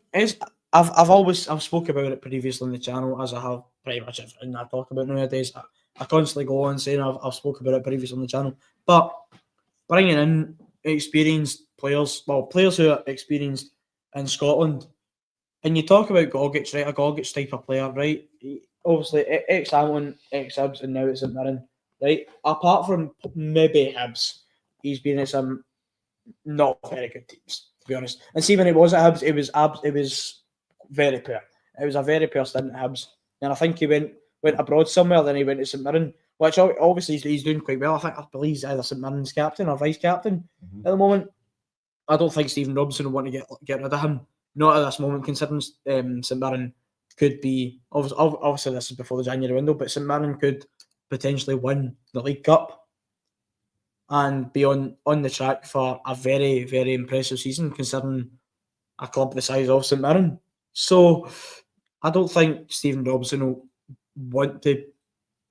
I've spoke about it previously on the channel, as I have pretty much everything I talk about nowadays. I constantly go on saying I've spoke about it previously on the channel. But bringing in experienced players, players who are experienced in Scotland, and you talk about Gogic, right? A Gogic type of player, right? Obviously, ex-Hamilton, ex-Hibs, and now it's St Mirren, right? Apart from maybe Hibs, he's been at some not very good teams, to be honest. And see, when it was at Hibs, it was very poor. It was a very poor stint at Hibs. And I think he went abroad somewhere, then he went to St Mirren, which obviously he's doing quite well. I believe he's either St Mirren's captain or vice-captain at the moment. I don't think Stephen Robinson will want to get rid of him. Not at this moment, considering St Mirren could be, obviously this is before the January window, but St Mirren could potentially win the League Cup and be on the track for a very, very impressive season, considering a club the size of St Mirren. So I don't think Stephen Robinson will want to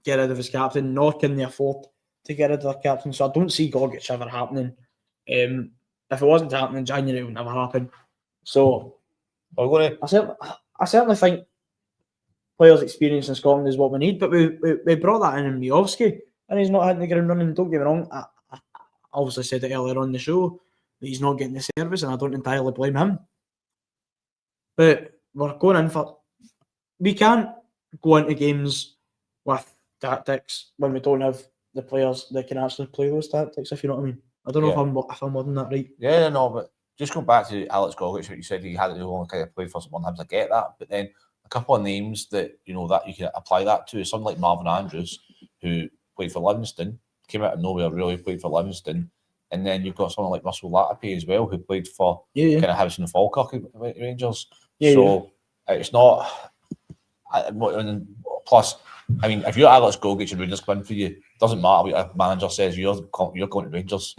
get rid of his captain, nor can they afford to get rid of their captain. So I don't see Gogic ever happening. If it wasn't happening in January, it would never happen. So I certainly think players' experience in Scotland is what we need, but we brought that in Miovski, and he's not hitting the ground running. Don't get me wrong, I obviously said it earlier on the show that he's not getting the service, and I don't entirely blame him. But we're going in for... We can't go into games with tactics when we don't have the players that can actually play those tactics, if you know what I mean. I don't know if I'm wording that right. Yeah, no, but just going back to Alex Gogic, what you said, he had to only kind of play for someone. I get that, but then a couple of names that that you can apply that to is someone like Marvin Andrews, who played for Livingston, came out of nowhere, really played for Livingston, and then you've got someone like Russell Latapi as well, who played for kind of Hibs and Falkirk Rangers. It's not. Plus, I mean, if you're Alex Gogic and Rangers come in for you, it doesn't matter what a manager says. You're going to Rangers,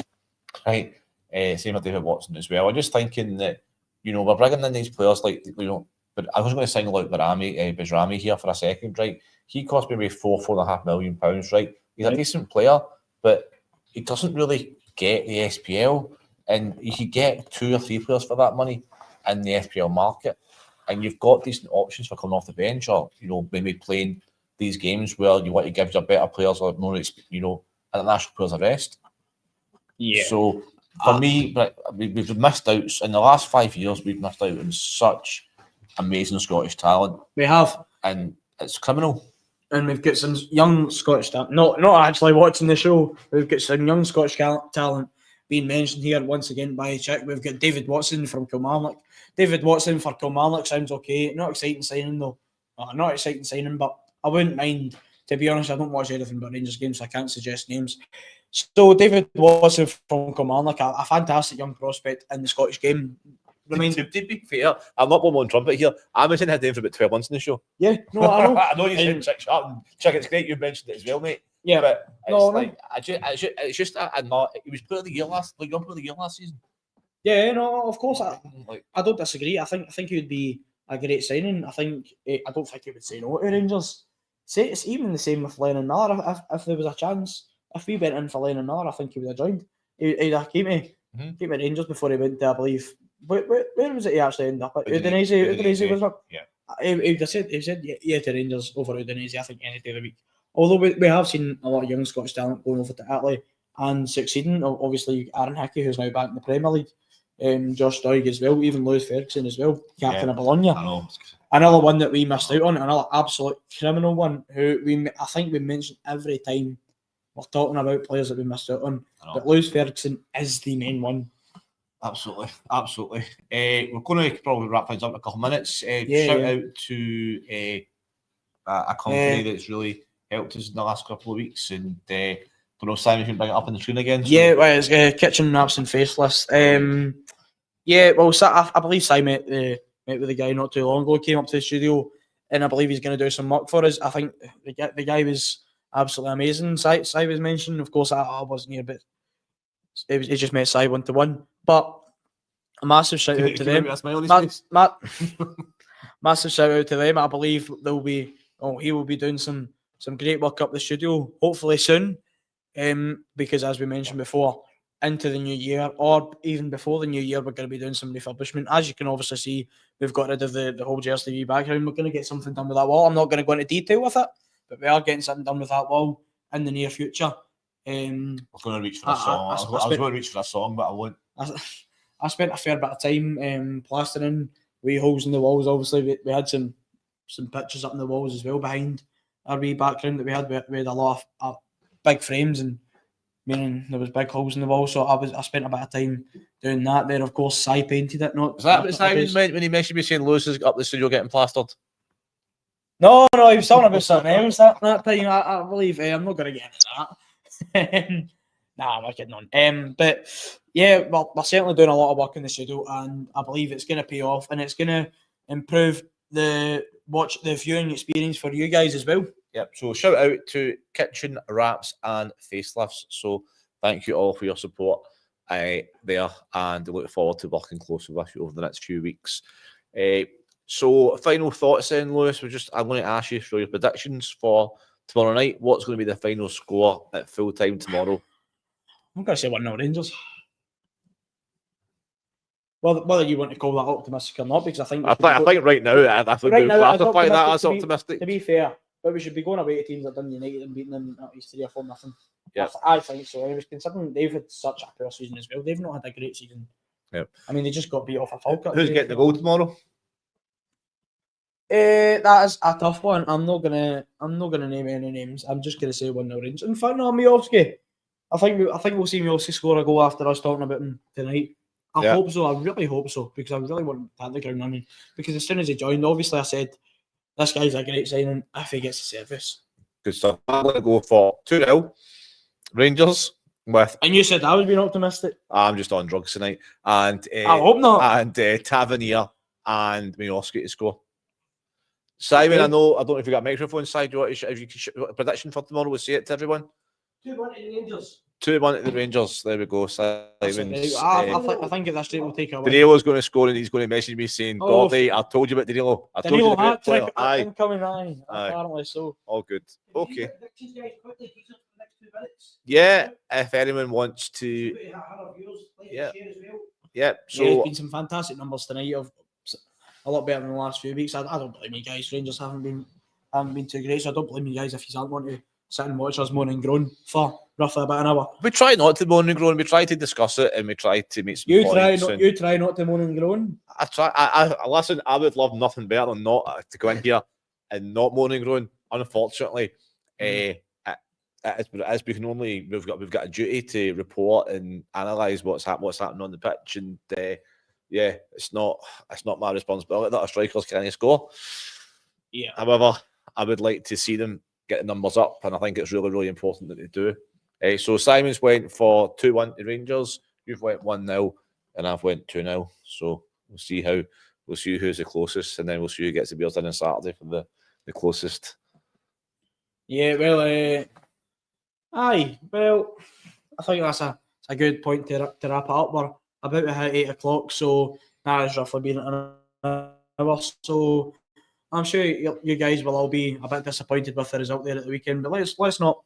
right? Same with David Watson as well. I'm just thinking that we're bringing in these players like but I was going to single out Bajrami here for a second, right? He cost maybe £4.5 million, right? He's a decent player, but he doesn't really get the SPL, and you could get 2 or 3 players for that money in the SPL market, and you've got decent options for coming off the bench, or maybe playing these games where you want to give your better players or more, international players a rest. Yeah. So for me, we've missed out in the last 5 years. We've missed out on such amazing Scottish talent. We have, and It's criminal. And we've got some young Scottish talent. Not actually watching the show. We've got some young Scottish talent being mentioned here once again by Chick. We've got David Watson from Kilmarnock. David Watson for Kilmarnock sounds okay. Not exciting signing though. Not exciting signing, but I wouldn't mind. To be honest, I don't watch anything but Rangers games, so I can't suggest names. So David Watson from Kilmarnock, a fantastic young prospect in the Scottish game. To be fair, I'm not blowing my own trumpet here. I mentioned his name for about 12 months in the show. Yeah, no, I know. I know you said Chick Sharp, and Chick, it's great you mentioned it as well, mate. Yeah, but it's no, like it's just a not. He was player of the year last season. Yeah, no, of course. I don't disagree. I think he would be a great signing. I don't think he would say no to Rangers. Say it's even the same with Lennon Miller. If there was a chance, if we went in for Lennon Miller, I think he would have joined. He'd have came to Rangers before he went to, I believe. Where was it he actually ended up at? Udinese was up. Yeah. He said yeah to Rangers over Udinese, I think, any day of the week. Although we have seen a lot of young Scottish talent going over to Italy and succeeding. Obviously, Aaron Hickey, who's now back in the Premier League, Josh Doig as well, even Lewis Ferguson as well, captain of Bologna. I know. Another one that we missed out on, another absolute criminal one, who I think we mention every time we're talking about players that we missed out on. But Lewis Ferguson is the main one. Absolutely. We're going to probably wrap things up in a couple of minutes. Shout out to a company that's really helped us in the last couple of weeks, and don't know, Simon, you can bring it up on the screen again. So. Yeah, well, it's Kitchen Wraps and Faceless. Yeah, well, I believe Simon met with the guy not too long ago. Came up to the studio, and I believe he's going to do some work for us. I think the guy was absolutely amazing. Si was mentioned, of course. I wasn't here, but he just met Si 1-to-1. But a massive shout out to them. Massive shout out to them. I believe he will be doing some great work up the studio, hopefully soon. Because as we mentioned before, into the new year, or even before the new year, we're going to be doing some refurbishment. As you can obviously see, we've got rid of the whole Jersey TV background. We're going to get something done with that wall. I'm not going to go into detail with it, but we are getting something done with that wall in the near future. I'm going to reach for a song. I was going to reach for a song, but I won't. I spent a fair bit of time plastering wee holes in the walls. Obviously, we had some pictures up in the walls as well behind our wee background that we had. We had a lot of big frames, and meaning there was big holes in the wall. So I spent a bit of time doing that. Then, of course, Si painted it. Was that what Simon meant when he mentioned me saying Lewis is up the studio getting plastered? No, he was talking about something else that time. I believe I'm not going to get into that. Nah, I'm not kidding on. But yeah, we're certainly doing a lot of work in the studio, and I believe it's going to pay off, and it's going to improve the viewing experience for you guys as well. Yep. So shout out to Kitchen Wraps and Facelifts. So thank you all for your support there, and look forward to working closely with you over the next few weeks. So final thoughts then, Lewis. I'm going to ask you for your predictions for tomorrow night. What's going to be the final score at full time tomorrow? I'm going to say 1-0 Rangers. Well, whether you want to call that optimistic or not, because I think right now, I think we'll classify that as optimistic. To be fair, but we should be going away to teams that done United and beating them at least 3-4-0. Yeah, I think so. Anyways, considering they've had such a poor season as well, they've not had a great season. Yep. I mean, they just got beat off a Falkirk. Who's getting the goal tomorrow? That is a tough one. I'm not gonna name any names. I'm just gonna say 1-0 Rangers. In fact, no, Miovski. I think we'll see Miovski score a goal after us talking about him tonight. I hope so. I really hope so, because I really want him to hit the ground running. Because as soon as he joined, obviously I said this guy's a great signing if he gets the service. Good stuff. I'm going to go for 2-0 Rangers with. And you said I was being optimistic. I'm just on drugs tonight, and I hope not. And Tavernier and Miovski to score. Simon, okay. I don't know if you got a microphone side. If you a prediction for tomorrow, we'll say it to everyone. 2-1 to the Rangers. 2-1 to the Rangers. There we go. Simon. I think at that state will take a win. Danilo's going to score, and he's going to message me saying, "Gordy, I told you about Danilo. I told you about Danilo incoming. Apparently so. All good. Okay. Yeah, if anyone wants to. Yeah. So there's been some fantastic numbers tonight. Of a lot better than the last few weeks. I don't blame you guys. Rangers haven't been too great, so I don't blame you guys if you don't want to sit and watch us moan and groan for roughly about an hour. We try not to moan and groan. We try to discuss it, and we try to make some points. You try not to moan and groan. I try. I listen. I would love nothing better than not to go in here and not moaning and groaning. Unfortunately, it is what it is. We've got a duty to report and analyse what's happening on the pitch, and it's not my responsibility that our strikers can't score. Yeah. However, I would like to see them get the numbers up, and I think it's really, really important that they do. So Simon's went for 2-1 to Rangers. You've went 1-0, and I've went 2-0. So we'll see who's the closest, and then we'll see who gets the Beers in on Saturday for the closest. Yeah, well, well, I think that's a good point to wrap it up. We're about to hit 8 o'clock, so that has roughly been an hour. So I'm sure you guys will all be a bit disappointed with the result there at the weekend, but let's not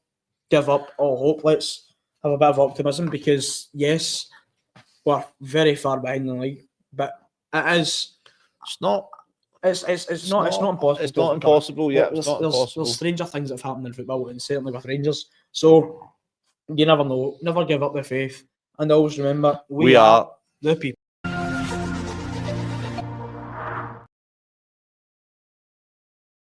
give up all hope. Let's have a bit of optimism, because yes, we're very far behind the league, but it is. It's not. It's not impossible. It's not impossible. Yeah, there's stranger things that have happened in football, and certainly with Rangers. So you never know. Never give up the faith, and always remember we are the people.